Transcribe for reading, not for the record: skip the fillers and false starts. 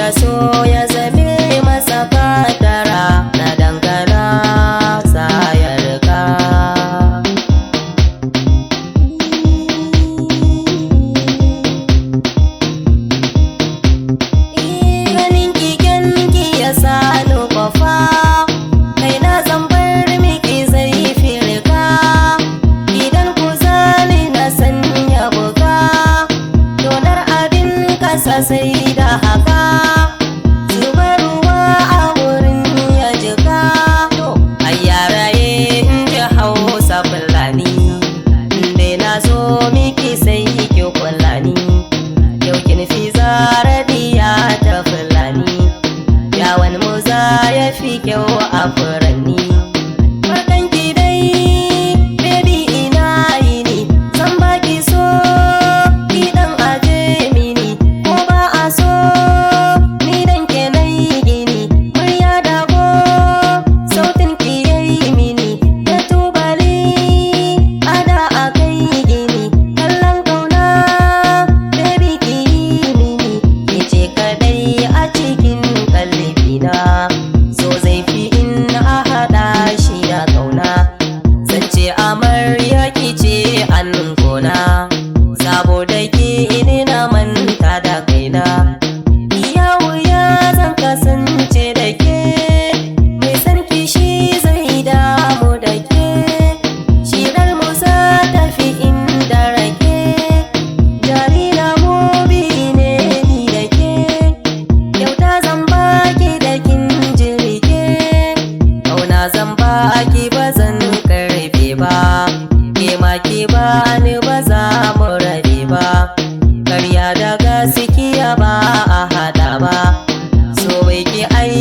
wanda so ya zame masa kadara na dangana sa ya riga. Ganin kiken ki ya sani kwafa, kai na zambar miki zai firka, idan ku zani na sanya buga, donar abin kasa sai da haka, zuba ruwa a wurin ya jika. Ayyaraye in ji Hausa Fulani, inda na zo miki sai ki kula ni, yau kin fi zara diya ta Fulani, yawan muza ya fi kyau a furanni. Barkanki dai baby ina yini, zan baki so ki dan aje mini, ko ba a so ni dan ke nayi gini, murya dago sautin ki yayi mini, da tubali ada a kai gini, kallon kauna baby ki yi mini, ki ce kadai a cikin kalbina, so zai fi in a haɗa shi da kauna. Zance amarya ki ce an gona, saboda ki ini na manta da kaina, iya wuya zan kasance da ke, mai san kishi zai damu da ke, shirar mu za ta fi inda rake, jarira mu biyu ne ni da ke, kyauta zan baki da kin jirge, kauna zan baki ba zan karfe ba, ke ma ki ba ni ba za mu rabe ba, karya da gaskiya ba a hada ba, so bai ki ai